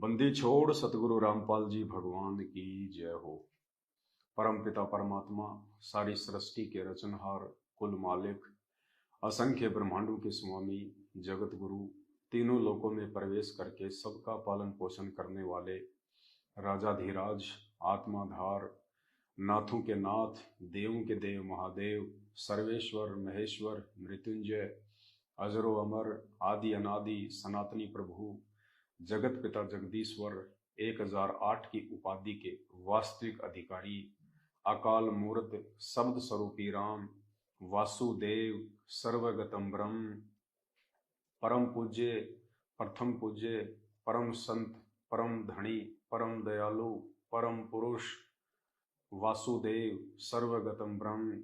बंदी छोड़ सतगुरु रामपाल जी भगवान की जय हो। परम पिता परमात्मा, सारी सृष्टि के रचनहार, कुल मालिक, असंख्य ब्रह्मांडों के स्वामी, जगत गुरु, तीनों लोकों में प्रवेश करके सबका पालन पोषण करने वाले राजाधिराज, आत्माधार, नाथों के नाथ, देवों के देव महादेव, सर्वेश्वर महेश्वर मृत्युंजय, अजरो अमर, आदि अनादि सनातनी प्रभु, जगत पिता जगदीश्वर, 1008 की उपाधि के वास्तविक अधिकारी, अकाल मूर्त, शब्द स्वरूपी राम, वासुदेव, सर्वगतम ब्रह्म, परम पूज्य, प्रथम पूज्य, परम संत, परम धनी, परम दयालु, परम पुरुष, वासुदेव, सर्वगतम ब्रह्म,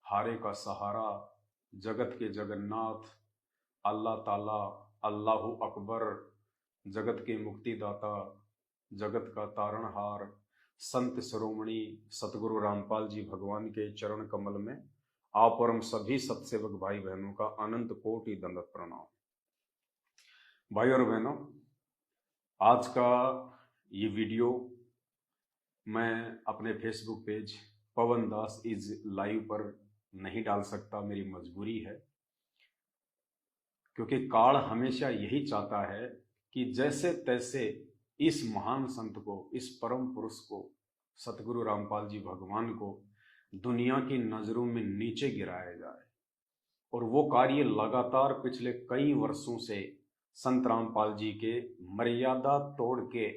हारे का सहारा, जगत के जगन्नाथ, अल्लाह ताला, अल्लाहु अकबर, जगत के मुक्तिदाता, जगत का तारणहार, संत शिरोमणि सतगुरु रामपाल जी भगवान के चरण कमल में आप और हम सभी सत्सेवक भाई बहनों का अनंत कोटि दंडवत प्रणाम। भाई और बहनों, आज का ये वीडियो मैं अपने Facebook page Pawan Das is live पर नहीं डाल सकता, मेरी मजबूरी है, क्योंकि काल हमेशा यही चाहता है कि जैसे तैसे इस महान संत को, इस परम पुरुष को, सतगुरु रामपाल जी भगवान को दुनिया की नजरों में नीचे गिराया जाए। और वो कार्य लगातार पिछले कई वर्षों से संत रामपाल जी के मर्यादा तोड़ के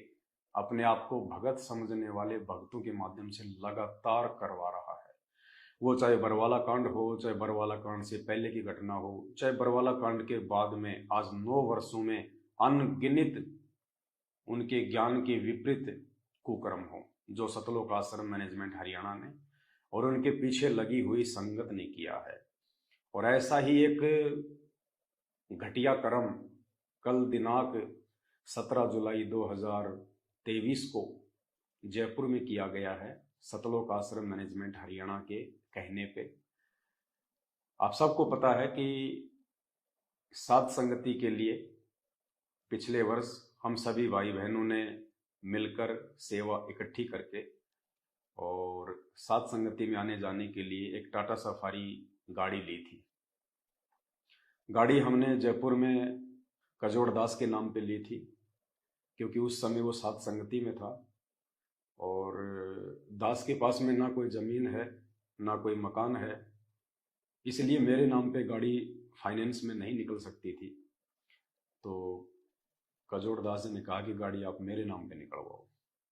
अपने आप को भगत समझने वाले भक्तों के माध्यम से लगातार करवा रहा है। वो चाहे बरवाला कांड हो, चाहे बरवाला कांड से पहले की घटना हो, चाहे बरवाला कांड के बाद में आज 9 वर्षों में अनगिनत उनके ज्ञान के विपरीत कुकर्म हो जो सतलोक आश्रम मैनेजमेंट हरियाणा ने और उनके पीछे लगी हुई संगत ने किया है। और ऐसा ही एक घटिया कर्म कल दिनांक 17 जुलाई 2023 को जयपुर में किया गया है सतलोक आश्रम मैनेजमेंट हरियाणा के कहने पे। आप सबको पता है कि साध संगति के लिए पिछले वर्ष हम सभी भाई बहनों ने मिलकर सेवा इकट्ठी करके और साध संगति में आने जाने के लिए एक टाटा सफारी गाड़ी ली थी। गाड़ी हमने जयपुर में कजोड़ दास के नाम पे ली थी, क्योंकि उस समय वो साध संगति में था और दास के पास में ना कोई ज़मीन है ना कोई मकान है, इसलिए मेरे नाम पे गाड़ी फाइनेंस में नहीं निकल सकती थी। तो कजोड़ दास ने कहा कि गाड़ी आप मेरे नाम पे निकलवाओ,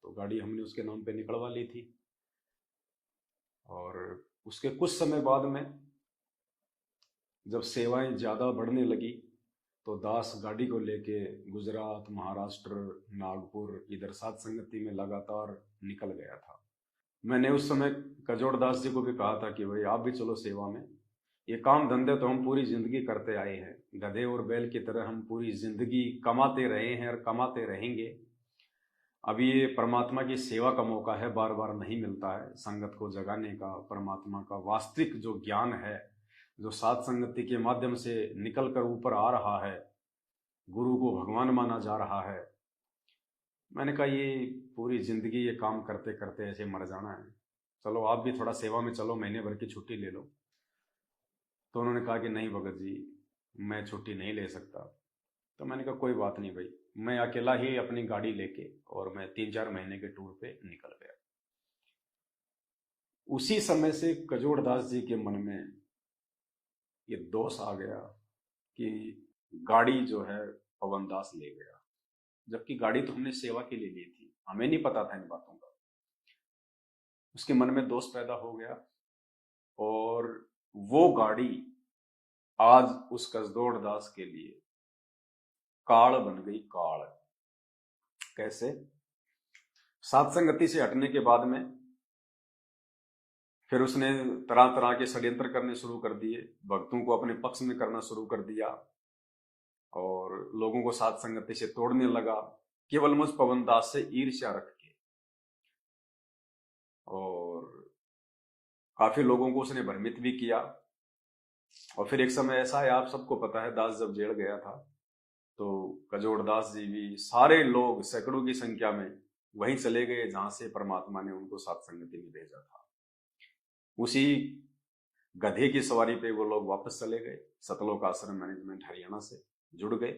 तो गाड़ी हमने उसके नाम पे निकलवा ली थी। और उसके कुछ समय बाद में जब सेवाएं ज़्यादा बढ़ने लगी तो दास गाड़ी को लेके गुजरात, महाराष्ट्र, नागपुर इधर साध संगति में लगातार निकल गया था। मैंने उस समय कजोड़ दास जी को भी कहा था कि भाई आप भी चलो सेवा में, ये काम धंधे तो हम पूरी जिंदगी करते आए हैं, गधे और बैल की तरह हम पूरी जिंदगी कमाते रहे हैं और कमाते रहेंगे। अभी ये परमात्मा की सेवा का मौका है, बार बार नहीं मिलता है संगत को जगाने का। परमात्मा का वास्तविक जो ज्ञान है, जो साध संगति के माध्यम से निकल कर ऊपर आ रहा है, गुरु को भगवान माना जा रहा है। मैंने कहा ये पूरी जिंदगी ये काम करते करते ऐसे मर जाना है, चलो आप भी थोड़ा सेवा में चलो, महीने भर की छुट्टी ले लो। तो उन्होंने कहा कि नहीं भगत जी, मैं छुट्टी नहीं ले सकता। तो मैंने कहा कोई बात नहीं भाई, मैं अकेला ही अपनी गाड़ी लेके और मैं 3-4 महीने के टूर पे निकल गया। उसी समय से कजोड़ दास जी के मन में ये दोष आ गया कि गाड़ी जो है पवन दास ले गया, जबकि गाड़ी तो हमने सेवा के लिए ली थी, हमें नहीं पता था इन बातों का। उसके मन में दोष पैदा हो गया और वो गाड़ी आज उस कसदौड़ दास के लिए काल बन गई। काल कैसे? साध संगति से हटने के बाद में फिर उसने तरह तरह के षड्यंत्र करने शुरू कर दिए, भक्तों को अपने पक्ष में करना शुरू कर दिया और लोगों को साध संगति से तोड़ने लगा, केवल मुझ पवन दास से ईर्ष्या रख के। और काफी लोगों को उसने भ्रमित भी किया। और फिर एक समय ऐसा है, आप सबको पता है, दास जब जेल गया था तो कजोड़दास जी भी, सारे लोग सैकड़ों की संख्या में वहीं चले गए जहां से परमात्मा ने उनको सात संगति में भेजा था। उसी गधे की सवारी पे वो लोग वापस चले गए। सतलोक आश्रम मैनेजमेंट हरियाणा से जुड़ गए।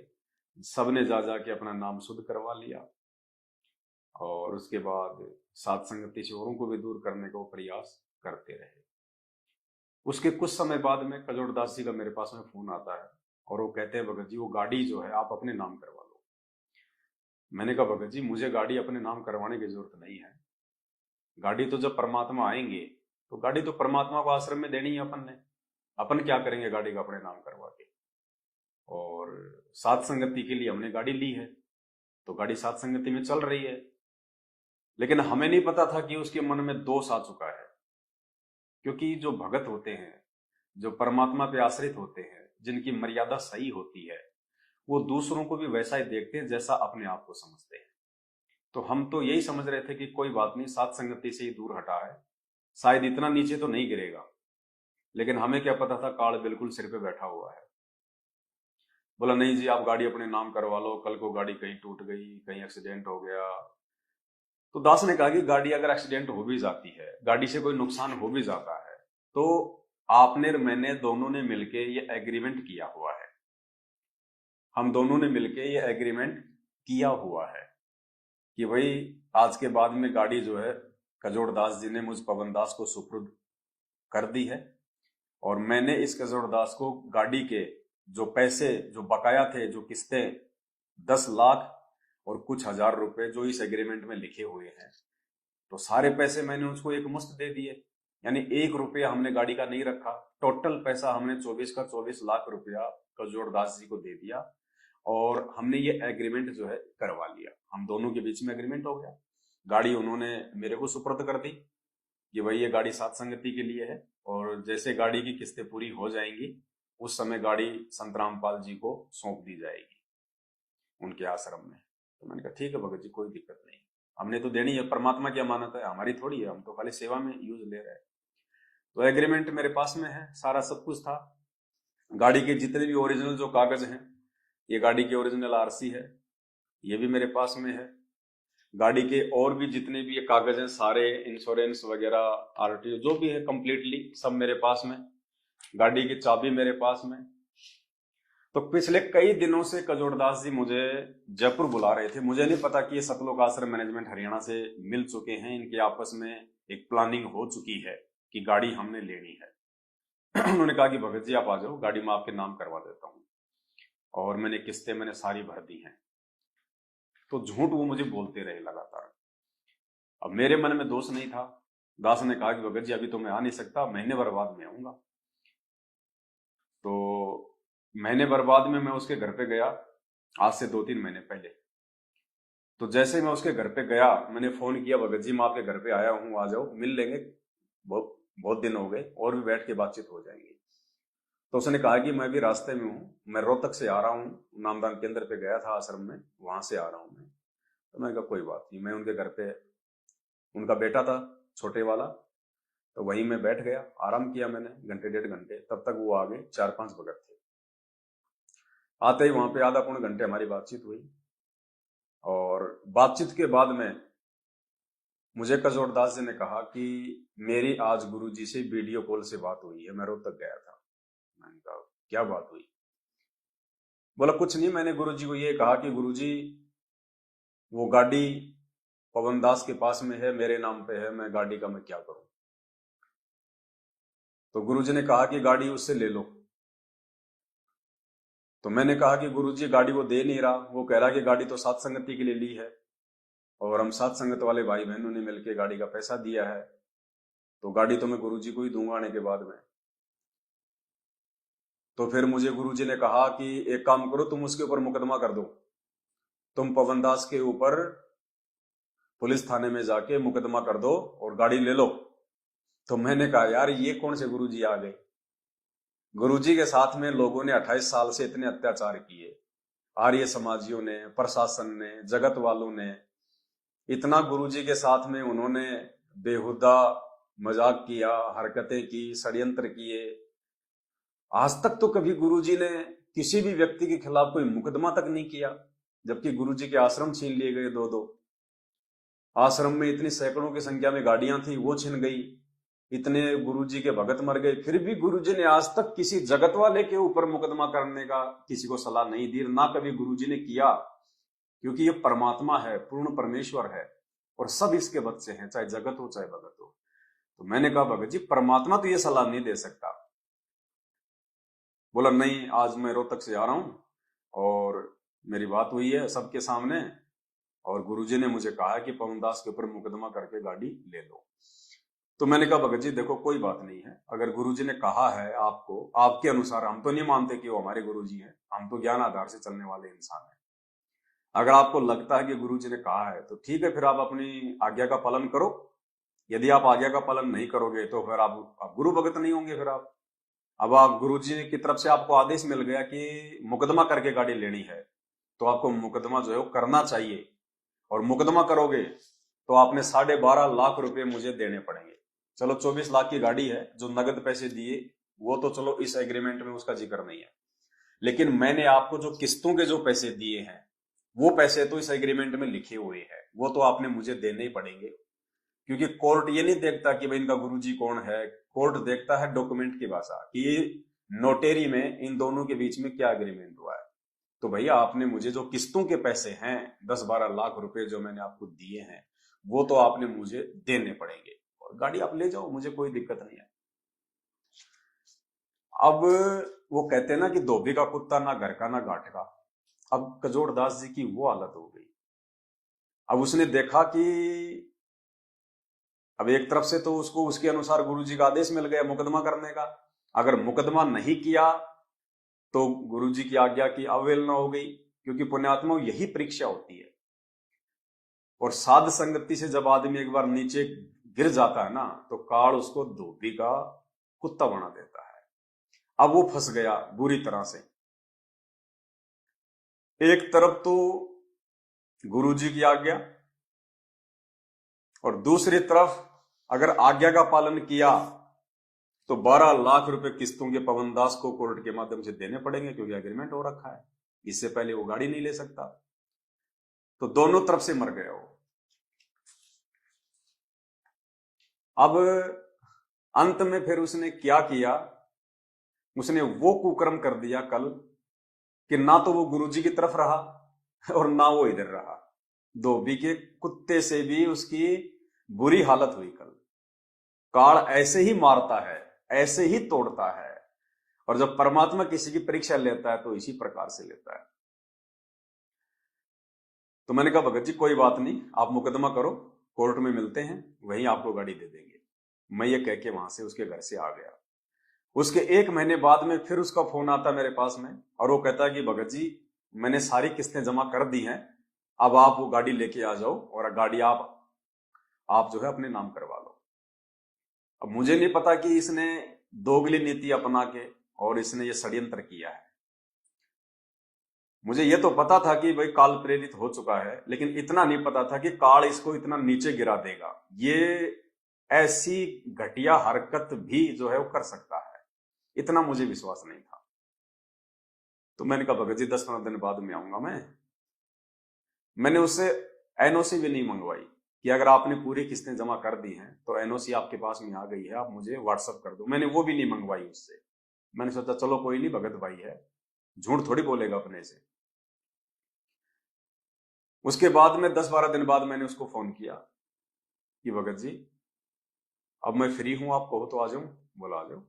सबने जा जाके अपना नाम शुद्ध करवा लिया और उसके बाद सात संगति से औरों को भी दूर करने का प्रयास करते रहे। उसके कुछ समय बाद में कजोड़दास जी का मेरे पास में फोन आता है और वो कहते हैं, भगत जी वो गाड़ी जो है आप अपने नाम करवा लो। मैंने कहा, भगत जी मुझे गाड़ी अपने नाम करवाने की जरूरत नहीं है। गाड़ी तो जब परमात्मा आएंगे तो गाड़ी तो परमात्मा को आश्रम में देनी है अपन ने। अपन क्या करेंगे गाड़ी का अपने नाम करवा के। और सात संगति के लिए हमने गाड़ी ली है तो गाड़ी सात संगति में चल रही है। लेकिन हमें नहीं पता था कि उसके मन में दोष आ चुका है। क्योंकि जो भगत होते हैं, जो परमात्मा पे आश्रित होते हैं, जिनकी मर्यादा सही होती है, वो दूसरों को भी वैसा ही देखते हैं जैसा अपने आप को समझते हैं। तो हम तो यही समझ रहे थे कि कोई बात नहीं, सात संगति से ही दूर हटा है, शायद इतना नीचे तो नहीं गिरेगा। लेकिन हमें क्या पता था काल बिल्कुल सिर पे बैठा हुआ है। बोला नहीं जी आप गाड़ी अपने नाम करवा लो, कल को गाड़ी कहीं टूट गई, कहीं एक्सीडेंट हो गया। तो दास ने कहा कि गाड़ी अगर एक्सीडेंट हो भी जाती है, गाड़ी से कोई नुकसान हो भी जाता है, तो आपने और मैंने दोनों ने मिलके ये एग्रीमेंट किया हुआ है। हम दोनों ने मिलके ये एग्रीमेंट किया हुआ है कि भाई आज के बाद में गाड़ी जो है कजोड़दास जी ने मुझ पवनदास को सुपुर्द कर दी है और मैंने इस कजोड़दास को गाड़ी के जो पैसे जो बकाया थे, जो किस्तें 10 लाख और कुछ हजार रुपए जो इस एग्रीमेंट में लिखे हुए हैं, तो सारे पैसे मैंने उसको एक मुश्त दे दिए। यानी 1 रुपया हमने गाड़ी का नहीं रखा। टोटल पैसा हमने 24 का 24 लाख रुपया कजोड़दास जी को दे दिया और हमने ये एग्रीमेंट जो है करवा लिया। हम दोनों के बीच में एग्रीमेंट हो गया। गाड़ी उन्होंने मेरे को सुपुर्द कर दी कि भाई ये गाड़ी सात संगति के लिए है और जैसे गाड़ी की किस्तें पूरी हो जाएंगी उस समय गाड़ी संत रामपाल जी को सौंप दी जाएगी उनके आश्रम में। तो मैंने कहा ठीक है भगत जी कोई दिक्कत नहीं, हमने तो देनी है, परमात्मा की अमानत है, हमारी थोड़ी है, हम तो खाली सेवा में यूज ले रहे हैं। तो एग्रीमेंट मेरे पास में है, सारा सब कुछ था। गाड़ी के जितने भी ओरिजिनल जो कागज हैं, ये गाड़ी की ओरिजिनल आरसी है, ये भी मेरे पास में है। गाड़ी के और भी जितने भी ये कागज हैं सारे, इंश्योरेंस वगैरह, आरटीओ जो भी है कंप्लीटली सब मेरे पास में। गाड़ी की चाबी मेरे पास में। तो पिछले कई दिनों से कजोड़दास जी मुझे जयपुर बुला रहे थे। मुझे नहीं पता कि ये सतलोक आश्रम मैनेजमेंट हरियाणा से मिल चुके हैं, इनके आपस में एक प्लानिंग हो चुकी है कि गाड़ी हमने लेनी है। उन्होंने कहा कि भगत जी आप आ जाओ, गाड़ी मैं आपके नाम करवा देता हूँ। और मैंने किस्तें मैंने सारी भर दी हैं। तो झूठ वो मुझे बोलते रहे लगातार। अब मेरे मन में दोष नहीं था। दास ने कहा कि भगत जी अभी तो मैं आ नहीं सकता, महीने भर बाद में आऊंगा। तो महीने भर बाद में मैं उसके घर पे गया, आज से 2-3 महीने पहले। तो जैसे मैं उसके घर पे गया, मैंने फोन किया, भगत जी मैं आपके घर पे आया हूँ, आ जाओ, मिल लेंगे, बहुत दिन हो गए और भी बैठ के बातचीत हो जाएंगी। तो उसने कहा कि मैं भी रास्ते में हूँ, मैं रोहतक से आ रहा हूँ, नामदान केंद्र पे गया था आश्रम में, वहां से आ रहा हूँ मैं। तो मैंने कहा कोई बात नहीं। मैं उनके घर पे, उनका बेटा था छोटे वाला, तो वहीं मैं बैठ गया, आराम किया मैंने 1-1.5 घंटे। तब तक वो आ गए, 4-5 भगत थे। आते ही वहां पे आधा पौने घंटे हमारी बातचीत हुई और बातचीत के बाद में मुझे कजोड़दास जी ने कहा कि मेरी आज गुरुजी से वीडियो कॉल से बात हुई है, मैं रोहतक गया था। मैंने कहा क्या बात हुई? बोला कुछ नहीं, मैंने गुरुजी को ये कहा कि गुरुजी वो गाड़ी पवनदास के पास में है, मेरे नाम पे है, मैं गाड़ी का मैं क्या करूं? तो गुरुजी ने कहा कि गाड़ी उससे ले लो। तो मैंने कहा कि गुरुजी गाड़ी वो दे नहीं रहा, वो कह रहा कि गाड़ी तो सात संगति के लिए ली है और हम सात संगत वाले भाई बहनों ने मिलकर गाड़ी का पैसा दिया है, तो गाड़ी तो मैं गुरुजी को ही दूंगा आने के बाद में। तो फिर मुझे गुरुजी ने कहा कि एक काम करो, तुम उसके ऊपर मुकदमा कर दो, तुम पवनदास के ऊपर पुलिस थाने में जाके मुकदमा कर दो और गाड़ी ले लो। तो मैंने कहा यार ये कौन से गुरुजी आ गए? गुरुजी के साथ में लोगों ने 28 साल से इतने अत्याचार किए, आर्य समाजियों ने, प्रशासन ने, जगत वालों ने, इतना गुरुजी के साथ में उन्होंने बेहुदा मजाक किया, हरकतें की, षड्यंत्र किए। आज तक तो कभी गुरुजी ने किसी भी व्यक्ति के खिलाफ कोई मुकदमा तक नहीं किया, जबकि गुरुजी के आश्रम छीन लिए गए, दो दो आश्रम में इतनी सैकड़ों की संख्या में गाड़ियां थी वो छिन गई, इतने गुरुजी के भगत मर गए, फिर भी गुरुजी ने आज तक किसी जगत वाले के ऊपर मुकदमा करने का किसी को सलाह नहीं दी, ना कभी गुरुजी ने किया, क्योंकि ये परमात्मा है, पूर्ण परमेश्वर है और सब इसके बच्चे हैं, चाहे जगत हो चाहे भगत हो। तो मैंने कहा भगत जी परमात्मा तो ये सलाह नहीं दे सकता। बोला नहीं, आज मैं रोहतक से आ रहा हूं और मेरी बात हुई है सबके सामने और गुरुजी ने मुझे कहा कि पवनदास के ऊपर मुकदमा करके गाड़ी ले लो। तो मैंने कहा भगत जी देखो कोई बात नहीं है, अगर गुरुजी ने कहा है आपको, आपके अनुसार, हम तो नहीं मानते कि वो हमारे गुरुजी हैं, हम तो ज्ञान आधार से चलने वाले इंसान हैं। अगर आपको लगता है कि गुरुजी ने कहा है तो ठीक है, फिर आप अपनी आज्ञा का पालन करो। यदि आप आज्ञा का पालन नहीं करोगे तो फिर आप गुरु भगत नहीं होंगे। फिर आप गुरुजी की तरफ से आपको आदेश मिल गया कि मुकदमा करके गाड़ी लेनी है, तो आपको मुकदमा जो है वो करना चाहिए, और मुकदमा करोगे तो आपने 12.5 लाख रुपए मुझे देने पड़ेंगे। चलो 24 लाख की गाड़ी है, जो नगद पैसे दिए वो तो चलो इस एग्रीमेंट में उसका जिक्र नहीं है, लेकिन मैंने आपको जो किस्तों के जो पैसे दिए हैं वो पैसे तो इस एग्रीमेंट में लिखे हुए हैं, वो तो आपने मुझे देने ही पड़ेंगे। क्योंकि कोर्ट ये नहीं देखता कि भाई इनका गुरुजी कौन है, कोर्ट देखता है डॉक्यूमेंट की भाषा, कि नोटेरी में इन दोनों के बीच में क्या एग्रीमेंट हुआ है। तो भैया आपने मुझे जो किस्तों के पैसे हैं 10-12 लाख रुपए जो मैंने आपको दिए हैं वो तो आपने मुझे देने पड़ेंगे, और गाड़ी आप ले जाओ, मुझे कोई दिक्कत नहीं है। अब वो कहते हैं ना कि धोबी का कुत्ता ना घर का ना घाट का। अब कजोड़ दास जी की वो हालत हो गई। अब उसने देखा कि अब एक तरफ से तो उसको उसके अनुसार गुरुजी का आदेश मिल गया मुकदमा करने का, अगर मुकदमा नहीं किया तो गुरुजी की आज्ञा की अवहेलना हो गई, क्योंकि पुण्यात्मा यही परीक्षा होती है। और साध संगति से जब आदमी एक बार नीचे गिर जाता है ना, तो काल उसको धोबी का कुत्ता बना देता है। अब वो फंस गया बुरी तरह से। एक तरफ तो गुरुजी की आज्ञा, और दूसरी तरफ अगर आज्ञा का पालन किया तो 12 लाख रुपए किस्तों के पवनदास को कोर्ट के माध्यम से देने पड़ेंगे, क्योंकि एग्रीमेंट हो रखा है, इससे पहले वो गाड़ी नहीं ले सकता। तो दोनों तरफ से मर गया वो। अब अंत में फिर उसने क्या किया, उसने वो कुकर्म कर दिया कल कि ना तो वो गुरुजी की तरफ रहा और ना वो इधर रहा। धोबी के कुत्ते से भी उसकी बुरी हालत हुई कल। काल ऐसे ही मारता है, ऐसे ही तोड़ता है, और जब परमात्मा किसी की परीक्षा लेता है तो इसी प्रकार से लेता है। तो मैंने कहा भगत जी कोई बात नहीं, आप मुकदमा करो, कोर्ट में मिलते हैं, वहीं आपको गाड़ी दे देंगे। मैं ये कह के वहां से उसके घर से आ गया। उसके 1 महीने बाद में फिर उसका फोन आता मेरे पास में, और वो कहता है कि भगत जी मैंने सारी किस्तें जमा कर दी हैं, अब आप वो गाड़ी लेके आ जाओ और गाड़ी आप जो है अपने नाम करवा लो। अब मुझे नहीं पता कि इसने दोगली नीति अपना के और इसने ये षड्यंत्र किया है। मुझे ये तो पता था कि भाई काल प्रेरित हो चुका है, लेकिन इतना नहीं पता था कि काल इसको इतना नीचे गिरा देगा। ये ऐसी घटिया हरकत भी जो है वो कर सकता है, इतना मुझे विश्वास नहीं था। तो मैंने कहा भगत जी 10-15 दिन बाद में आऊंगा। मैंने उससे एनओसी भी नहीं मंगवाई कि अगर आपने पूरी किस्तें जमा कर दी हैं तो एनओसी आपके पास में आ गई है, आप मुझे व्हाट्सअप कर दो। मैंने वो भी नहीं मंगवाई उससे। मैंने सोचा चलो कोई नहीं, भगत भाई है, झूठ थोड़ी बोलेगा अपने से। उसके बाद में 10-12 दिन बाद मैंने उसको फोन किया कि भगत जी अब मैं फ्री हूं, आप कहो तो आ जाऊं। बोला आ जाओ।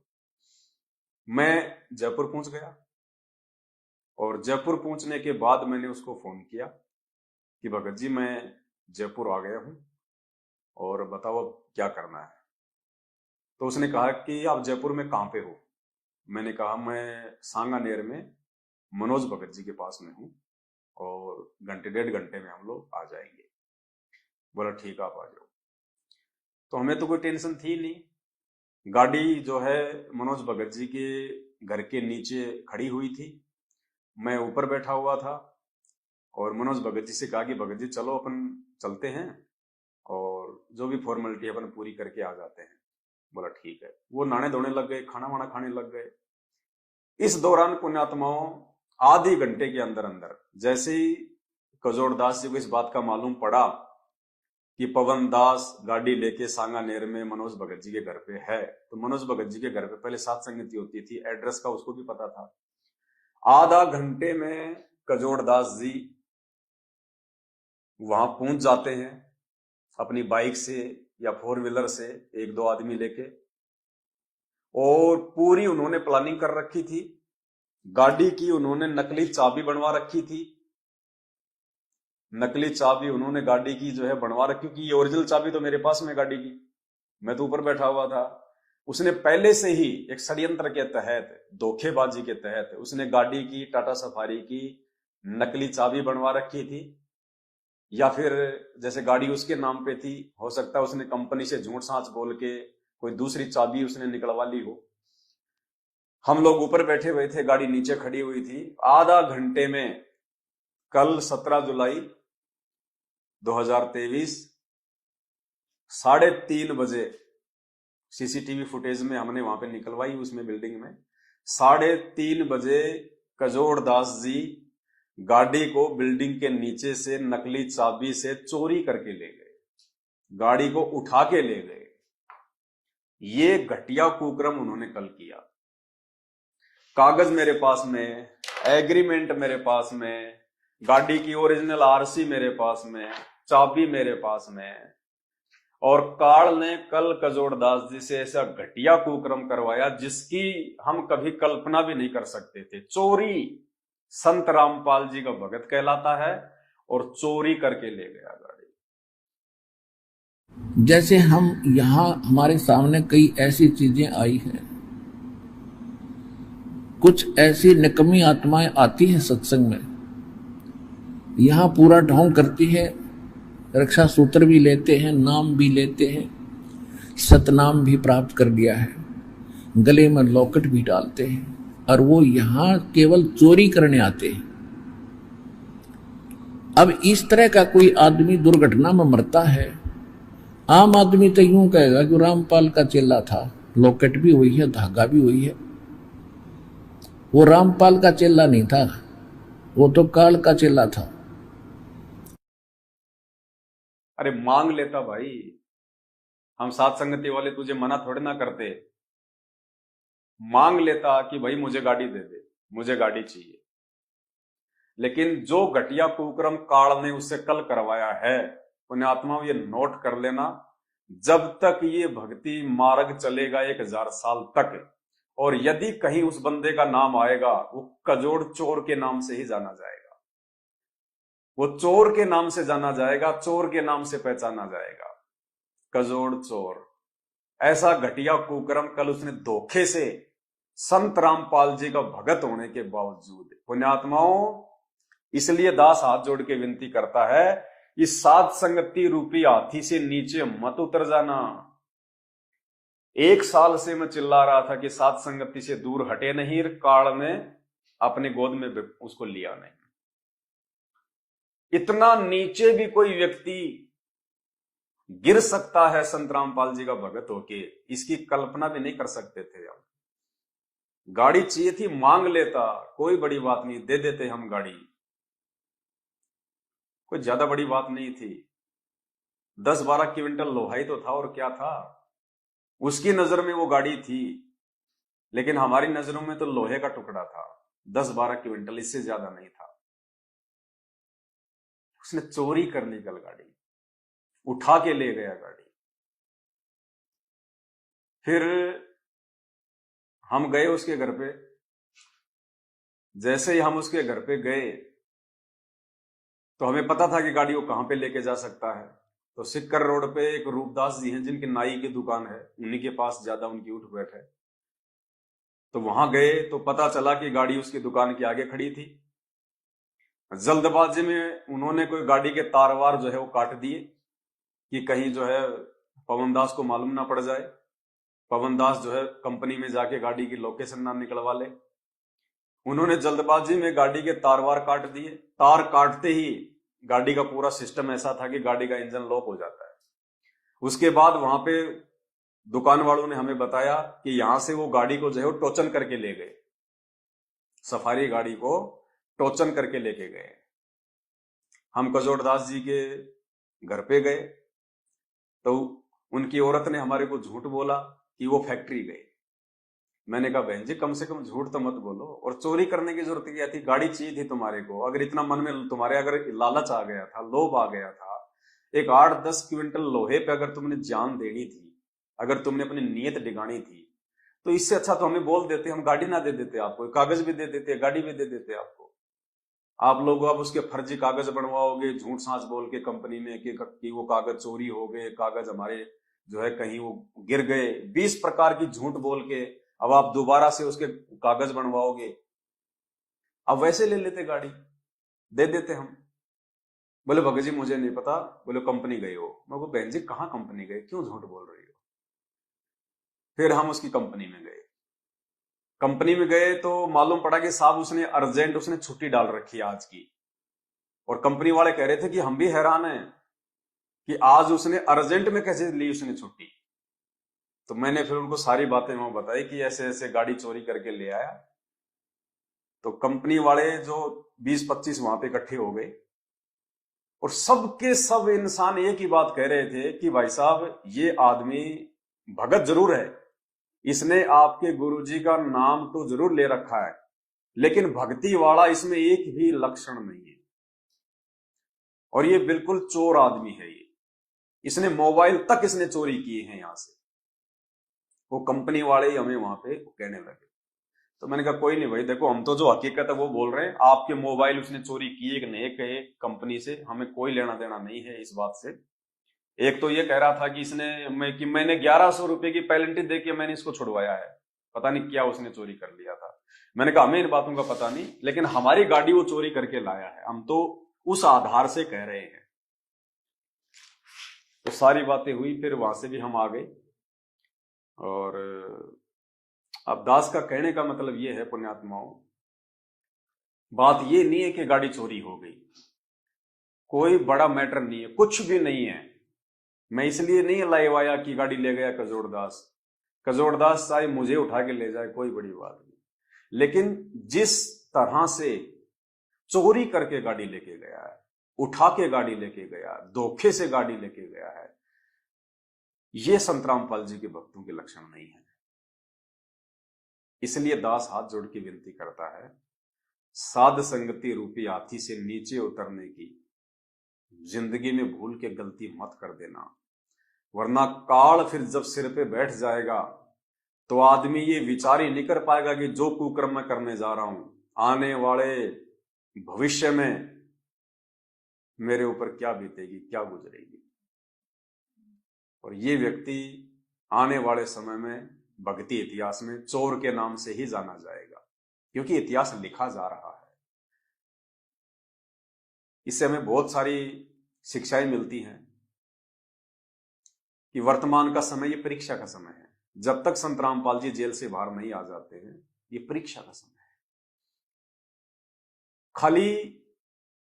मैं जयपुर पहुंच गया, और जयपुर पहुंचने के बाद मैंने उसको फोन किया कि भगत जी मैं जयपुर आ गया हूं और बताओ अब क्या करना है। तो उसने कहा कि आप जयपुर में कहां पे हो। मैंने कहा मैं सांगानेर में मनोज भगत जी के पास में हूं और घंटे 1.5 घंटे में हम लोग आ जाएंगे। बोला ठीक आप आ जाओ। तो हमें तो कोई टेंशन थी नहीं। गाड़ी जो है मनोज भगत जी के घर के नीचे खड़ी हुई थी, मैं ऊपर बैठा हुआ था, और मनोज भगत जी से कहा कि भगत जी चलो अपन चलते हैं और जो भी फॉर्मेलिटी अपन पूरी करके आ जाते हैं। बोला ठीक है। वो नहाने धोने लग गए, खाना वाना खाने लग गए। इस दौरान पुण्यात्माओं आधे घंटे के अंदर अंदर जैसे ही कजोड़दास जी को इस बात का मालूम पड़ा कि पवन दास गाड़ी लेके सांगानेर में मनोज भगत जी के घर पे है, तो मनोज भगत जी के घर पे पहले सात संगति होती थी, एड्रेस का उसको भी पता था। आधा घंटे में कजोड़दास जी वहां पहुंच जाते हैं अपनी बाइक से या फोर व्हीलर से, एक दो आदमी लेके, और पूरी उन्होंने प्लानिंग कर रखी थी। गाड़ी की उन्होंने नकली चाबी बनवा रखी थी, नकली चाबी उन्होंने गाड़ी की जो है बनवा रखी, क्योंकि ये ओरिजिनल चाबी तो मेरे पास में गाड़ी की, मैं तो ऊपर बैठा हुआ था। उसने पहले से ही एक षड्यंत्र के तहत, धोखेबाजी के तहत उसने गाड़ी की, टाटा सफारी की नकली चाबी बनवा रखी थी, या फिर जैसे गाड़ी उसके नाम पे थी, हो सकता है उसने कंपनी से झूठ सांच बोल के कोई दूसरी चाबी उसने निकलवा ली हो। हम लोग ऊपर बैठे हुए थे, गाड़ी नीचे खड़ी हुई थी। आधा घंटे में कल 17 जुलाई 2023 3:30 बजे सीसीटीवी फुटेज में हमने वहां पे निकलवाई, उसमें बिल्डिंग में 3:30 बजे कजोड़दास जी गाड़ी को बिल्डिंग के नीचे से नकली चाबी से चोरी करके ले गए, गाड़ी को उठा के ले गए। ये घटिया कुक्रम उन्होंने कल किया। कागज मेरे पास में, एग्रीमेंट मेरे पास में, गाड़ी की ओरिजिनल आरसी मेरे पास में, चाबी मेरे पास में, और काल ने कल कजोड़दास जी से ऐसा घटिया कुक्रम करवाया जिसकी हम कभी कल्पना भी नहीं कर सकते थे। चोरी संत रामपाल जी का भगत कहलाता है, और चोरी करके ले गया गाड़ी। जैसे हम यहाँ हमारे सामने कई ऐसी चीजें आई हैं, कुछ ऐसी निकम्मी आत्माएं आती हैं सत्संग में, यहाँ पूरा ढोंग करती है, रक्षा सूत्र भी लेते हैं, नाम भी लेते हैं, सतनाम भी प्राप्त कर लिया है, गले में लॉकेट भी डालते हैं, और वो यहाँ केवल चोरी करने आते हैं। अब इस तरह का कोई आदमी दुर्घटना में मरता है, आम आदमी तो यूं कहेगा कि रामपाल का चेला था, लॉकेट भी हुई है, धागा भी हुई है। वो रामपाल का चेला नहीं था, वो तो काल का चेला था। अरे मांग लेता भाई, हम सात संगति वाले तुझे मना थोड़े ना करते। मांग लेता कि भाई मुझे गाड़ी दे दे, मुझे गाड़ी चाहिए। लेकिन जो घटिया कुक्रम काल ने उससे कल करवाया है, उन्हें आत्माओं ये नोट कर लेना, जब तक ये भक्ति मार्ग चलेगा 1000 साल तक, और यदि कहीं उस बंदे का नाम आएगा, वो कजोड़ चोर के नाम से ही जाना जाएगा, वो चोर के नाम से जाना जाएगा, चोर के नाम से पहचाना जाएगा, कजोड़ चोर। ऐसा घटिया कुक्रम कल उसने धोखे से संत रामपाल जी का भगत होने के बावजूद, पुण्यात्माओं, इसलिए दास हाथ जोड़ के विनती करता है, इस सात संगति रूपी हाथी से नीचे मत उतर जाना। 1 साल से मैं चिल्ला रहा था कि सात संगति से दूर हटे नहीं, काल ने अपने गोद में उसको लिया नहीं। इतना नीचे भी कोई व्यक्ति गिर सकता है संत रामपाल जी का भगत होके, इसकी कल्पना भी नहीं कर सकते थे हम। गाड़ी चाहिए थी, मांग लेता, कोई बड़ी बात नहीं, दे देते हम गाड़ी, कोई ज्यादा बड़ी बात नहीं थी। 10-12 क्विंटल लोहा ही तो था, और क्या था। उसकी नजर में वो गाड़ी थी, लेकिन हमारी नजरों में तो लोहे का टुकड़ा था। 10-12 क्विंटल, इससे ज्यादा नहीं था। उसने चोरी कर ली कल गाड़ी, उठा के ले गया गाड़ी। फिर हम गए उसके घर पे। जैसे ही हम उसके घर पे गए तो हमें पता था कि गाड़ी वो कहां पे लेके जा सकता है। तो सिक्कर रोड पे एक रूपदास जी हैं जिनकी नाई की दुकान है, उन्हीं के पास ज्यादा उनकी उठ बैठ है। तो वहां गए तो पता चला कि गाड़ी उसकी दुकान के आगे खड़ी थी। जल्दबाजी में उन्होंने कोई गाड़ी के तार वार जो है वो काट दिए कि कहीं जो है पवन दास को मालूम ना पड़ जाए, पवन दास जो है कंपनी में जाके गाड़ी की लोकेशन ना निकलवा ले। उन्होंने जल्दबाजी में गाड़ी के तार वार काट दिए। तार काटते ही गाड़ी का पूरा सिस्टम ऐसा था कि गाड़ी का इंजन लॉक हो जाता है। उसके बाद वहां पे दुकान वालों ने हमें बताया कि यहां से वो गाड़ी को जो है वो टोचन करके ले गए, सफारी गाड़ी को टोचन करके लेके गए। हम कजोड़दास जी के घर पे गए तो उनकी औरत ने हमारे को झूठ बोला कि वो फैक्ट्री गए। मैंने कहा बहन जी कम से कम झूठ तो मत बोलो, और चोरी करने की जरूरत क्या थी, गाड़ी चाहिए थी तुम्हारे को। अगर इतना मन में तुम्हारे अगर लालच आ गया था, लोभ आ गया था, एक 8-10 क्विंटल लोहे पे अगर तुमने जान देनी थी, अगर तुमने अपनी नीयत डिगानी थी, तो इससे अच्छा तो हमें बोल देते, हम गाड़ी ना दे देते आपको, कागज भी दे देते, गाड़ी भी दे देते आपको। आप लोग अब उसके फर्जी कागज बनवाओगे झूठ सांच बोल के कंपनी में कि वो कागज चोरी हो गए, कागज हमारे जो है कहीं वो गिर गए, 20 प्रकार की झूठ बोल के अब आप दोबारा से उसके कागज बनवाओगे। अब वैसे ले लेते, गाड़ी दे देते हम। बोले भगत जी मुझे नहीं पता, बोले कंपनी गए हो। मैं बोला बहन जी कहाँ कंपनी गए, क्यों झूठ बोल रही हो। फिर हम उसकी कंपनी में गए। कंपनी में गए तो मालूम पड़ा कि साहब उसने अर्जेंट उसने छुट्टी डाल रखी है आज की, और कंपनी वाले कह रहे थे कि हम भी हैरान हैं कि आज उसने अर्जेंट में कैसे ली उसने छुट्टी। तो मैंने फिर उनको सारी बातें वहां बताई कि ऐसे ऐसे गाड़ी चोरी करके ले आया। तो कंपनी वाले जो 20-25 वहां पे इकट्ठे हो गए, और सबके सब इंसान एक ही बात कह रहे थे कि भाई साहब ये आदमी भगत जरूर है, इसने आपके गुरुजी का नाम तो जरूर ले रखा है, लेकिन भक्ति वाला इसमें एक भी लक्षण नहीं है, और ये बिल्कुल चोर आदमी है। ये इसने मोबाइल तक इसने चोरी किए हैं यहां से। वो कंपनी वाले ही हमें वहां पे कहने लगे। तो मैंने कहा कोई नहीं भाई, देखो हम तो जो हकीकत है वो बोल रहे हैं, आपके मोबाइल उसने चोरी किए कि नहीं कहे कंपनी से हमें कोई लेना देना नहीं है इस बात से। एक तो ये कह रहा था कि मैंने 1100 रुपए की पेनल्टी देके मैंने इसको छुड़वाया है, पता नहीं क्या उसने चोरी कर लिया था। मैंने कहा हमें इन बातों का पता नहीं, लेकिन हमारी गाड़ी वो चोरी करके लाया है, हम तो उस आधार से कह रहे हैं। तो सारी बातें हुई, फिर वहां से भी हम आ गए। और अब दास का कहने का मतलब ये है पुण्यात्माओं, बात ये नहीं है कि गाड़ी चोरी हो गई, कोई बड़ा मैटर नहीं है, कुछ भी नहीं है। मैं इसलिए नहीं लाइवाया कि गाड़ी ले गया कजोड़दास चाहे मुझे उठा के ले जाए, कोई बड़ी बात नहीं, लेकिन जिस तरह से चोरी करके गाड़ी लेके गया है, उठा के गाड़ी लेके गया, धोखे से गाड़ी लेके गया है, ये संत रामपाल जी के भक्तों के लक्षण नहीं है। इसलिए दास हाथ जोड़ के विनती करता है, साध संगति रूपी हाथी से नीचे उतरने की जिंदगी में भूल के गलती मत कर देना, वरना काल फिर जब सिर पे बैठ जाएगा तो आदमी ये विचार ही नहीं कर पाएगा कि जो कुकर्म मैं करने जा रहा हूं, आने वाले भविष्य में मेरे ऊपर क्या बीतेगी, क्या गुजरेगी। और ये व्यक्ति आने वाले समय में भक्ति इतिहास में चोर के नाम से ही जाना जाएगा, क्योंकि इतिहास लिखा जा रहा है। इससे हमें बहुत सारी शिक्षाएं मिलती हैं कि वर्तमान का समय ये परीक्षा का समय है। जब तक संत रामपाल जी जेल से बाहर नहीं आ जाते हैं, ये परीक्षा का समय है। खाली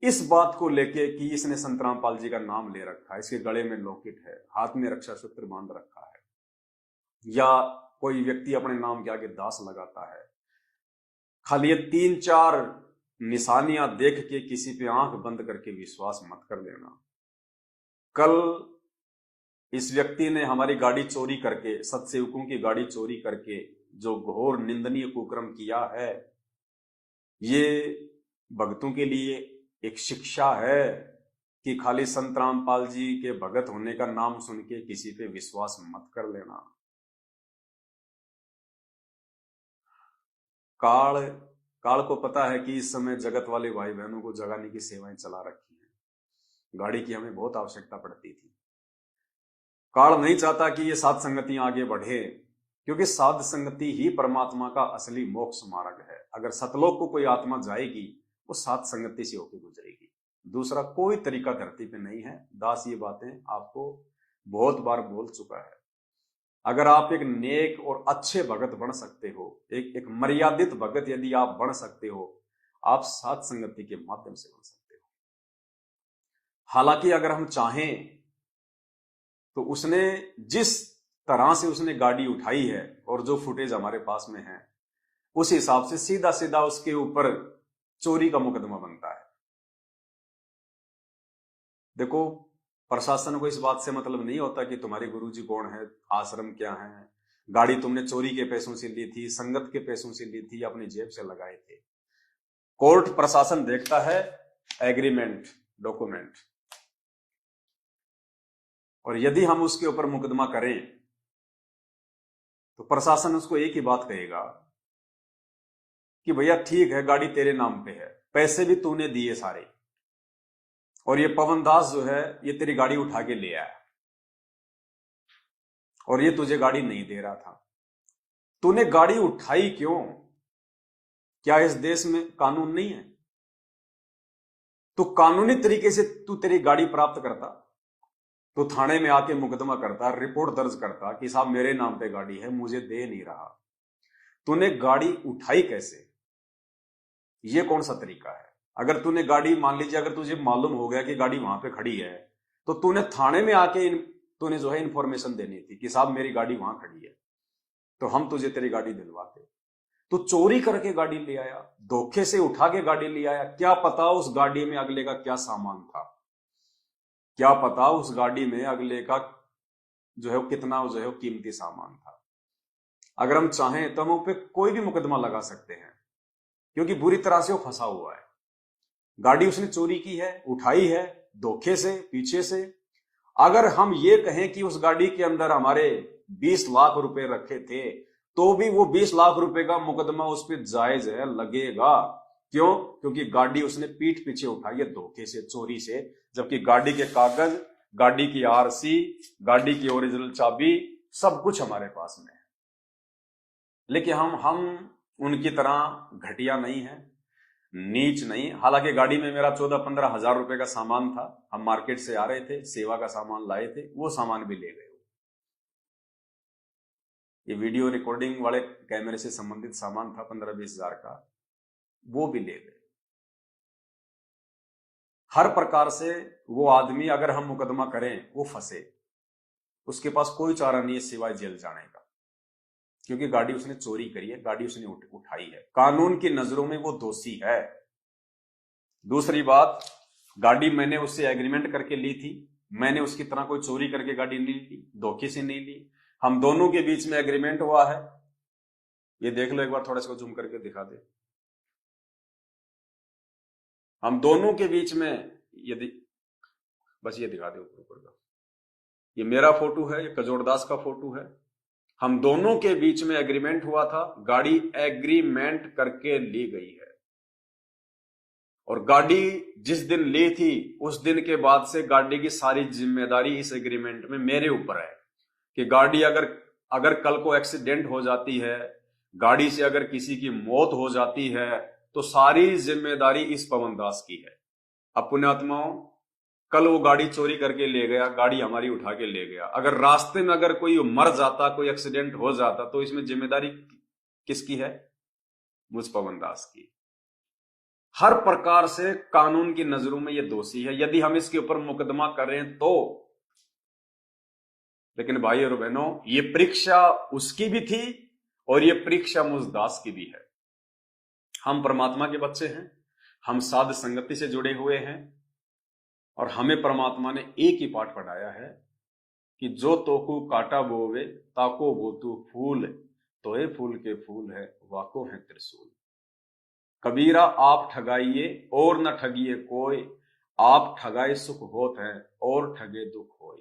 इस बात को लेके कि इसने संत रामपाल जी का नाम ले रखा है, इसके गले में लॉकेट है, हाथ में रक्षा सूत्र बांध रखा है, या कोई व्यक्ति अपने नाम के आगे दास लगाता है, खाली ये 3-4 निशानियां देख के किसी पे आंख बंद करके विश्वास मत कर लेना। कल इस व्यक्ति ने हमारी गाड़ी चोरी करके, सत्सेवकों की गाड़ी चोरी करके जो घोर निंदनीय कुकर्म किया है, ये भक्तों के लिए एक शिक्षा है कि खाली संत रामपाल जी के भगत होने का नाम सुन के किसी पे विश्वास मत कर लेना। काल को पता है कि इस समय जगत वाले भाई बहनों को जगाने की सेवाएं चला रखी हैं, गाड़ी की हमें बहुत आवश्यकता पड़ती थी। काल नहीं चाहता कि ये साध संगतियां आगे बढ़े, क्योंकि साध संगति ही परमात्मा का असली मोक्ष मार्ग है। अगर सतलोक को कोई आत्मा जाएगी वो साध संगति से होकर गुजरेगी, दूसरा कोई तरीका धरती पे नहीं है। दास ये बातें आपको बहुत बार बोल चुका है। अगर आप एक नेक और अच्छे भगत बन सकते हो, एक मर्यादित भगत यदि आप बन सकते हो, आप साध संगति के माध्यम से बन सकते हो। हालांकि अगर हम चाहें तो उसने जिस तरह से उसने गाड़ी उठाई है और जो फुटेज हमारे पास में है, उस हिसाब से सीधा सीधा उसके ऊपर चोरी का मुकदमा बनता है। देखो, प्रशासन को इस बात से मतलब नहीं होता कि तुम्हारे गुरुजी कौन है, आश्रम क्या है, गाड़ी तुमने चोरी के पैसों से ली थी, संगत के पैसों से ली थी, अपनी जेब से लगाए थे। कोर्ट प्रशासन देखता है एग्रीमेंट, डॉक्यूमेंट, और यदि हम उसके ऊपर मुकदमा करें तो प्रशासन उसको एक ही बात कहेगा कि भैया ठीक है, गाड़ी तेरे नाम पे है, पैसे भी तूने दिए सारे, और ये पवन दास जो है ये तेरी गाड़ी उठा के ले आया और ये तुझे गाड़ी नहीं दे रहा था। तूने गाड़ी उठाई क्यों? क्या इस देश में कानून नहीं है? तो कानूनी तरीके से तू तेरी गाड़ी प्राप्त करता, तो थाने में आके मुकदमा करता, रिपोर्ट दर्ज करता कि साहब मेरे नाम पे गाड़ी है, मुझे दे नहीं रहा। तूने गाड़ी उठाई कैसे? ये कौन सा तरीका है? अगर तूने गाड़ी, मान लीजिए अगर तुझे मालूम हो गया कि गाड़ी वहां पे खड़ी है, तो तूने थाने में आके तूने जो है इंफॉर्मेशन देनी थी कि साहब मेरी गाड़ी वहां खड़ी है, तो हम तुझे तेरी गाड़ी दिलवाते। तो चोरी करके गाड़ी ले आया, धोखे से उठा के गाड़ी ले आया। क्या पता उस गाड़ी में अगले का क्या सामान था, क्या पता उस गाड़ी में अगले का जो है कितना जो है कीमती सामान था। अगर हम चाहें तो हम उस पर कोई भी मुकदमा लगा सकते हैं, क्योंकि बुरी तरह से वो फंसा हुआ है। गाड़ी उसने चोरी की है, उठाई है धोखे से, पीछे से। अगर हम ये कहें कि उस गाड़ी के अंदर हमारे 20 लाख रुपए रखे थे, तो भी वो 20 लाख रुपए का मुकदमा उस पर जायज है, लगेगा। क्यों? क्योंकि गाड़ी उसने पीठ पीछे उठाई है धोखे से, चोरी से, जबकि गाड़ी के कागज, गाड़ी की आरसी, गाड़ी की ओरिजिनल चाबी, सब कुछ हमारे पास में है। लेकिन हम उनकी तरह घटिया नहीं है, नीच नहीं। हालांकि गाड़ी में मेरा 14-15 हजार रुपए का सामान था, हम मार्केट से आ रहे थे, सेवा का सामान लाए थे, वो सामान भी ले गए। ये वीडियो रिकॉर्डिंग वाले कैमरे से संबंधित सामान था 15-20 हजार का, वो भी ले गए। हर प्रकार से वो आदमी, अगर हम मुकदमा करें, वो फंसे, उसके पास कोई चारा नहीं है सिवाय जेल जाने का, क्योंकि गाड़ी उसने चोरी करी है, गाड़ी उसने उठाई है। कानून की नजरों में वो दोषी है। दूसरी बात, गाड़ी मैंने उससे एग्रीमेंट करके ली थी, मैंने उसकी तरह कोई चोरी करके गाड़ी नहीं ली, धोखे से नहीं ली। हम दोनों के बीच में एग्रीमेंट हुआ है। ये देख लो एक बार, थोड़ा सा जूम करके दिखा दे। हम दोनों के बीच में, यदि बस ये दिखा दे ऊपर का, ये मेरा फोटो है, ये कजोड़दास का फोटो है। हम दोनों के बीच में एग्रीमेंट हुआ था, गाड़ी एग्रीमेंट करके ली गई है। और गाड़ी जिस दिन ली थी, उस दिन के बाद से गाड़ी की सारी जिम्मेदारी इस एग्रीमेंट में मेरे ऊपर है कि गाड़ी अगर कल को एक्सीडेंट हो जाती है, गाड़ी से अगर किसी की मौत हो जाती है, तो सारी जिम्मेदारी इस पवन दास की है। अब पुण्यात्माओं, कल वो गाड़ी चोरी करके ले गया, गाड़ी हमारी उठा के ले गया, अगर रास्ते में अगर कोई मर जाता, कोई एक्सीडेंट हो जाता, तो इसमें जिम्मेदारी किसकी है? मुझ पवन दास की। हर प्रकार से कानून की नजरों में ये दोषी है, यदि हम इसके ऊपर मुकदमा करें तो। लेकिन भाई और बहनों, ये परीक्षा उसकी भी थी और ये परीक्षा मुझ दास की भी है। हम परमात्मा के बच्चे हैं, हम साध संगति से जुड़े हुए हैं, और हमें परमात्मा ने एक ही पाठ पढ़ाया है कि जो तोकू काटा बोवे ताको वो तू फूल, तो ये फूल के फूल है वाको है त्रिशूल। कबीरा आप ठगाइए और न ठगिए कोई, आप ठगाए सुख होत है और ठगे दुख होय।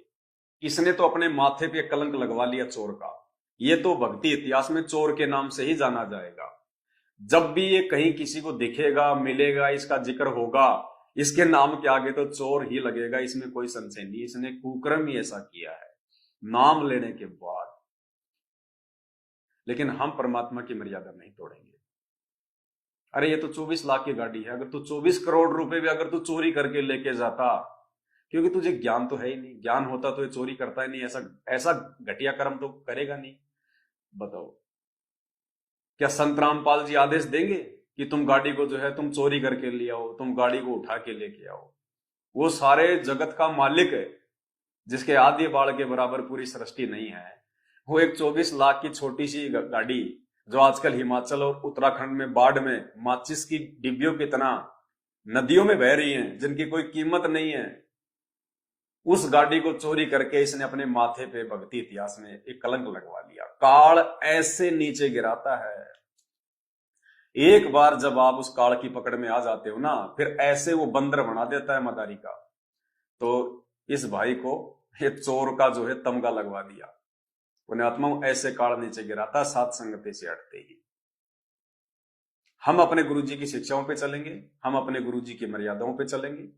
इसने तो अपने माथे पे कलंक लगवा लिया चोर का। ये तो भक्ति इतिहास में चोर के नाम से ही जाना जाएगा। जब भी ये कहीं किसी को दिखेगा, मिलेगा, इसका जिक्र होगा, इसके नाम के आगे तो चोर ही लगेगा, इसमें कोई संशय नहीं। इसने कुकर्म ही ऐसा किया है नाम लेने के बाद। लेकिन हम परमात्मा की मर्यादा नहीं तोड़ेंगे। अरे ये तो 24 लाख की गाड़ी है, अगर तू 24 करोड़ रुपए भी अगर तू चोरी करके लेके जाता, क्योंकि तुझे ज्ञान तो है ही नहीं, ज्ञान होता तो ये चोरी करता ही नहीं, ऐसा घटिया कर्म तो करेगा नहीं। बताओ, क्या संत रामपाल जी आदेश देंगे कि तुम गाड़ी को जो है तुम चोरी करके ले आओ, तुम गाड़ी को उठा के लेके आओ? वो सारे जगत का मालिक है, जिसके आदि बाल के बराबर पूरी सृष्टि नहीं है। वो एक 24 लाख की छोटी सी गाड़ी जो आजकल हिमाचल और उत्तराखंड में बाढ़ में माचिस की डिब्बियों की तरह नदियों में बह रही हैं, जिनकी कोई कीमत नहीं है, उस गाड़ी को चोरी करके इसने अपने माथे पे भक्ति इतिहास में एक कलंक लगवा लिया। काल ऐसे नीचे गिराता है, एक बार जब आप उस काल की पकड़ में आ जाते हो ना, फिर ऐसे वो बंदर बना देता है मदारी का। तो इस भाई को ये चोर का जो है तमगा लगवा दिया। पुण्यात्माओं, ऐसे काल नीचे गिराता सात संगति से हटते ही। हम अपने गुरुजी की शिक्षाओं पे चलेंगे, हम अपने गुरुजी की मर्यादाओं पे चलेंगे,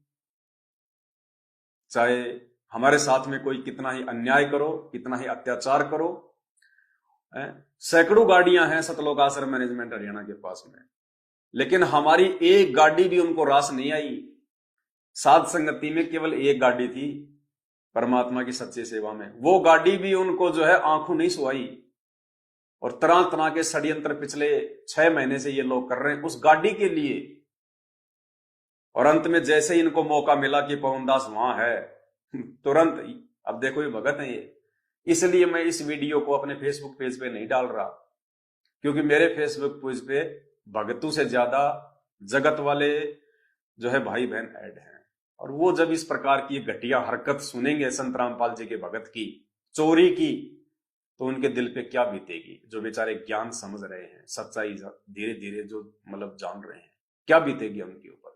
चाहे हमारे साथ में कोई कितना ही अन्याय करो, कितना ही अत्याचार करो। सैकड़ों गाड़ियां हैं सतलोक आश्रम मैनेजमेंट हरियाणा के पास में, लेकिन हमारी एक गाड़ी भी उनको रास नहीं आई। साध संगति में केवल एक गाड़ी थी परमात्मा की सच्ची सेवा में, वो गाड़ी भी उनको जो है आंखों नहीं सुहाई। और तरह तरह के षड्यंत्र पिछले 6 महीने से ये लोग कर रहे हैं उस गाड़ी के लिए। और अंत में जैसे ही इनको मौका मिला कि पवनदास वहां है, तुरंत अब देखो ये भगत है ये। इसलिए मैं इस वीडियो को अपने फेसबुक पेज पे नहीं डाल रहा, क्योंकि मेरे फेसबुक पेज पे भगतों से ज्यादा जगत वाले जो है भाई बहन ऐड हैं। और वो जब इस प्रकार की घटिया हरकत सुनेंगे संत रामपाल जी के भगत की, चोरी की, तो उनके दिल पे क्या बीतेगी। जो बेचारे ज्ञान समझ रहे हैं, सच्चाई धीरे धीरे जो मतलब जान रहे हैं, क्या बीतेगी उनके ऊपर।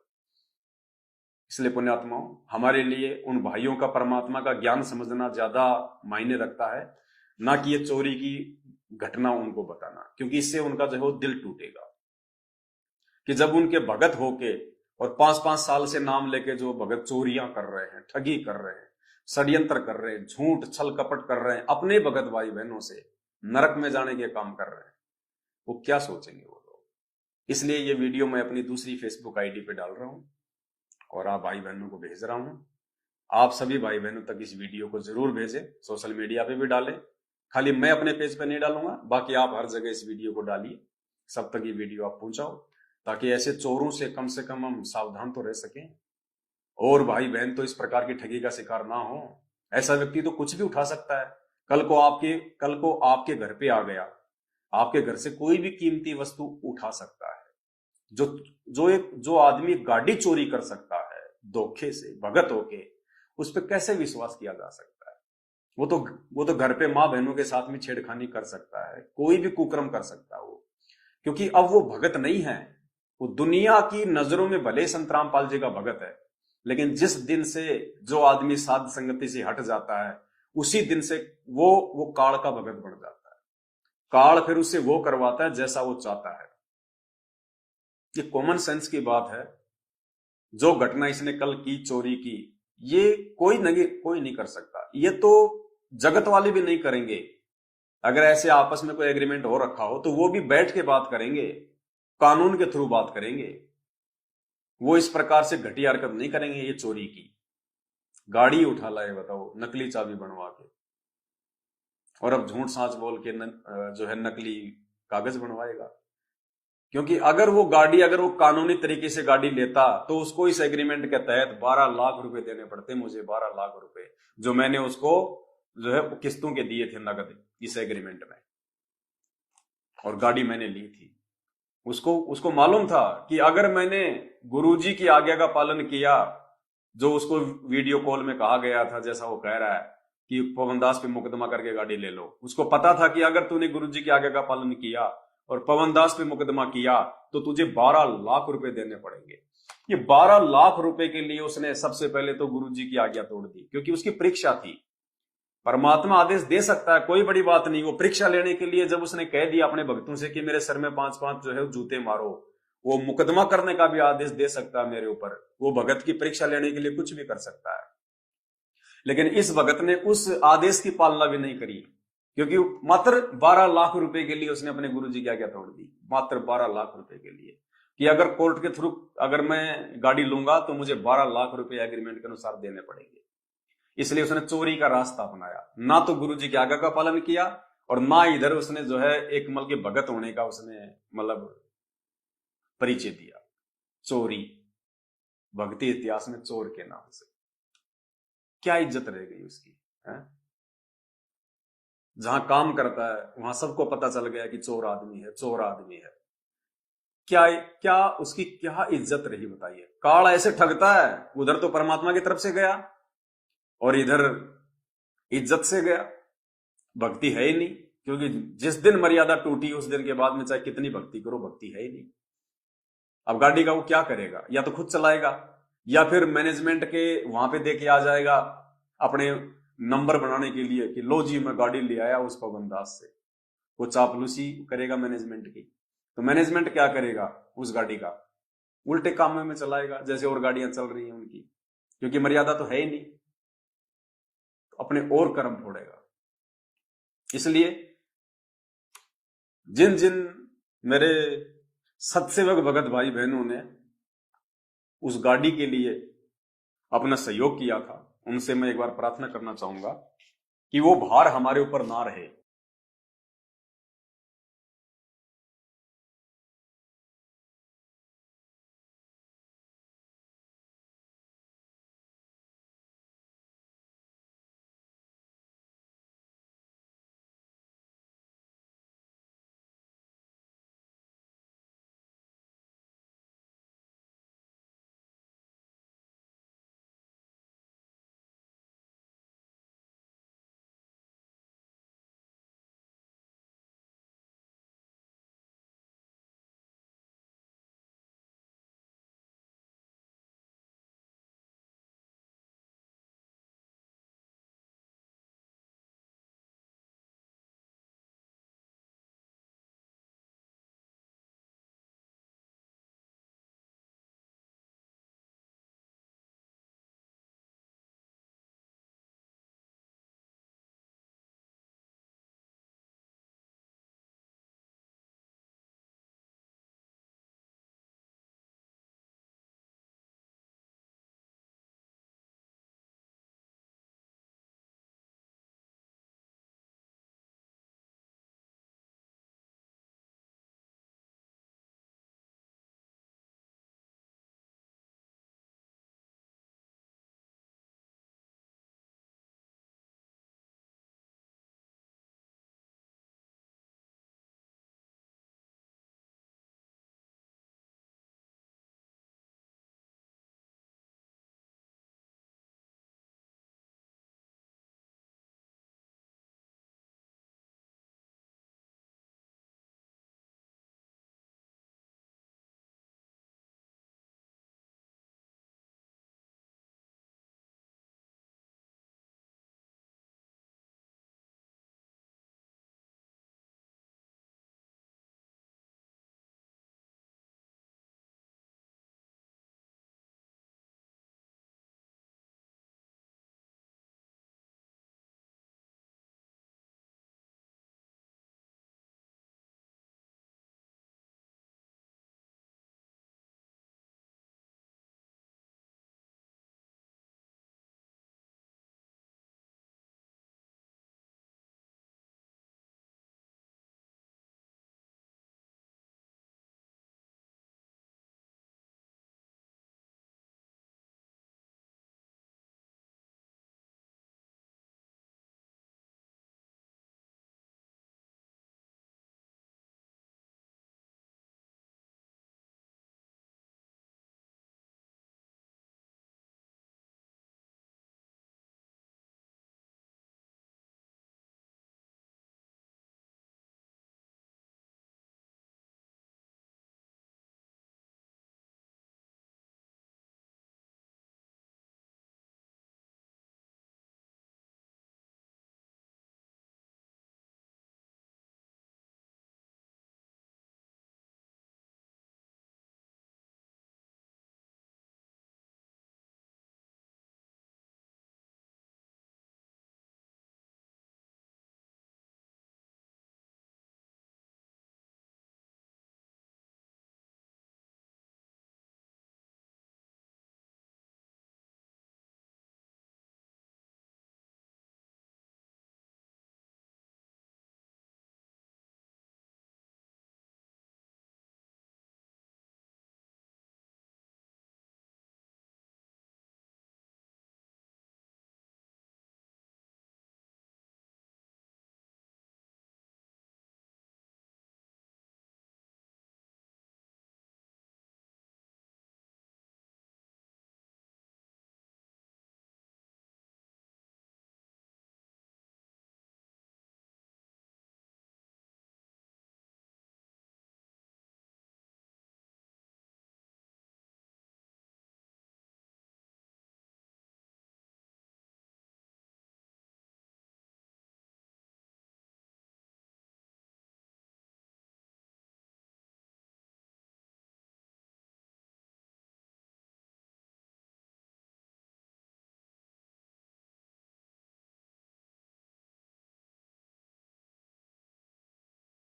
इसलिए पुण्यात्माओं, हमारे लिए उन भाइयों का परमात्मा का ज्ञान समझना ज्यादा मायने रखता है, ना कि ये चोरी की घटना उनको बताना, क्योंकि इससे उनका जो है वो दिल टूटेगा। कि जब उनके भगत होके और 5-5 साल से नाम लेके जो भगत चोरियां कर रहे हैं, ठगी कर रहे हैं, षड्यंत्र कर रहे हैं, झूठ छल कपट कर रहे हैं, अपने भगत भाई बहनों से नरक में जाने के काम कर रहे हैं, वो क्या सोचेंगे वो लोग। इसलिए ये वीडियो मैं अपनी दूसरी फेसबुक आईडी पे डाल रहा हूं और आप भाई बहनों को भेज रहा हूं। आप सभी भाई बहनों तक इस वीडियो को जरूर भेजें, सोशल मीडिया पे भी डालें। खाली मैं अपने पेज पे नहीं डालूंगा, बाकी आप हर जगह इस वीडियो को डालिए, सब तक ये वीडियो आप पहुंचाओ, ताकि ऐसे चोरों से कम हम सावधान तो रह सकें, और भाई बहन तो इस प्रकार की ठगी का शिकार ना हो। ऐसा व्यक्ति तो कुछ भी उठा सकता है। कल को आपके घर पे आ गया, आपके घर से कोई भी कीमती वस्तु उठा सकता है। जो आदमी गाड़ी चोरी कर सकता है धोखे से, भगत होके, उस पर कैसे विश्वास किया जा सकता है। वो तो घर पे मां बहनों के साथ में छेड़खानी कर सकता है, कोई भी कुकर्म कर सकता है वो, क्योंकि अब वो भगत नहीं है। वो दुनिया की नजरों में भले संत रामपाल जी का भगत है, लेकिन जिस दिन से जो आदमी साध संगति से हट जाता है, उसी दिन से वो काल का भगत बन जाता है। काल फिर उससे वो करवाता है जैसा वो चाहता है। ये कॉमन सेंस की बात है। जो घटना इसने कल की, चोरी की, ये कोई नहीं कर सकता। ये तो जगत वाले भी नहीं करेंगे। अगर ऐसे आपस में कोई एग्रीमेंट हो रखा हो तो वो भी बैठ के बात करेंगे, कानून के थ्रू बात करेंगे। वो इस प्रकार से घटिया हरकत नहीं करेंगे। ये चोरी की गाड़ी उठा लाए, बताओ, नकली चाबी बनवा के, और अब झूठ साच बोल के जो है नकली कागज बनवाएगा। क्योंकि अगर वो कानूनी तरीके से गाड़ी लेता तो उसको इस एग्रीमेंट के तहत 12 लाख रुपए देने पड़ते, मुझे 12 लाख रुपए, जो मैंने उसको जो है किस्तों के दिए थे नगद इस एग्रीमेंट में, और गाड़ी मैंने ली थी। उसको मालूम था कि अगर मैंने गुरुजी की आज्ञा का पालन किया, जो उसको वीडियो कॉल में कहा गया था, जैसा वो कह रहा है कि पवनदास पे मुकदमा करके गाड़ी ले लो, उसको पता था कि अगर तूने गुरुजी की आज्ञा का पालन किया और पवनदास पे मुकदमा किया तो तुझे 12 लाख रुपए देने पड़ेंगे। ये 12 लाख रुपए के लिए उसने सबसे पहले तो गुरुजी की आज्ञा तोड़ दी, क्योंकि उसकी परीक्षा थी। परमात्मा आदेश दे सकता है, कोई बड़ी बात नहीं। वो परीक्षा लेने के लिए जब उसने कह दिया अपने भक्तों से कि मेरे सर में 5-5 जो है जूते मारो, वो मुकदमा करने का भी आदेश दे सकता है मेरे ऊपर। वो भगत की परीक्षा लेने के लिए कुछ भी कर सकता है, लेकिन इस भगत ने उस आदेश की पालना भी नहीं करी, क्योंकि मात्र 12 लाख रुपए के लिए उसने अपने गुरुजी की आज्ञा तोड़ दी। मात्र 12 लाख रुपए के लिए, कि अगर कोर्ट के थ्रू अगर मैं गाड़ी लूंगा तो मुझे 12 लाख रुपए एग्रीमेंट के अनुसार देने पड़ेंगे। इसलिए उसने चोरी का रास्ता अपनाया, ना तो गुरुजी की आज्ञा का पालन किया, और ना इधर उसने जो है एक मल के भगत होने का उसने मतलब परिचय दिया। चोरी, भक्ति इतिहास में चोर के नाम से क्या इज्जत रह गई उसकी है? जहां काम करता है वहां सबको पता चल गया कि चोर आदमी है, चोर आदमी है, क्या क्या उसकी क्या इज्जत रही बताइए। काल ऐसे ठगता है, उधर तो परमात्मा की तरफ से गया और इधर इज्जत से गया, भक्ति है ही नहीं। क्योंकि जिस दिन मर्यादा टूटी उस दिन के बाद में चाहे कितनी भक्ति करो, भक्ति है ही नहीं। अब गाड़ी का वो क्या करेगा, या तो खुद चलाएगा या फिर मैनेजमेंट के वहां पे दे के आ जाएगा अपने नंबर बनाने के लिए कि लो जी मैं गाड़ी ले आया उस पवनदास से। वो चापलूसी करेगा मैनेजमेंट की, तो मैनेजमेंट क्या करेगा उस गाड़ी का, उल्टे काम में चलाएगा जैसे और गाड़ियां चल रही हैं उनकी, क्योंकि मर्यादा तो है ही नहीं, तो अपने और कर्म फोड़ेगा। इसलिए जिन जिन मेरे सत्सेवक भगत भाई बहनों ने उस गाड़ी के लिए अपना सहयोग किया था, उनसे मैं एक बार प्रार्थना करना चाहूंगा कि वो भार हमारे ऊपर ना रहे।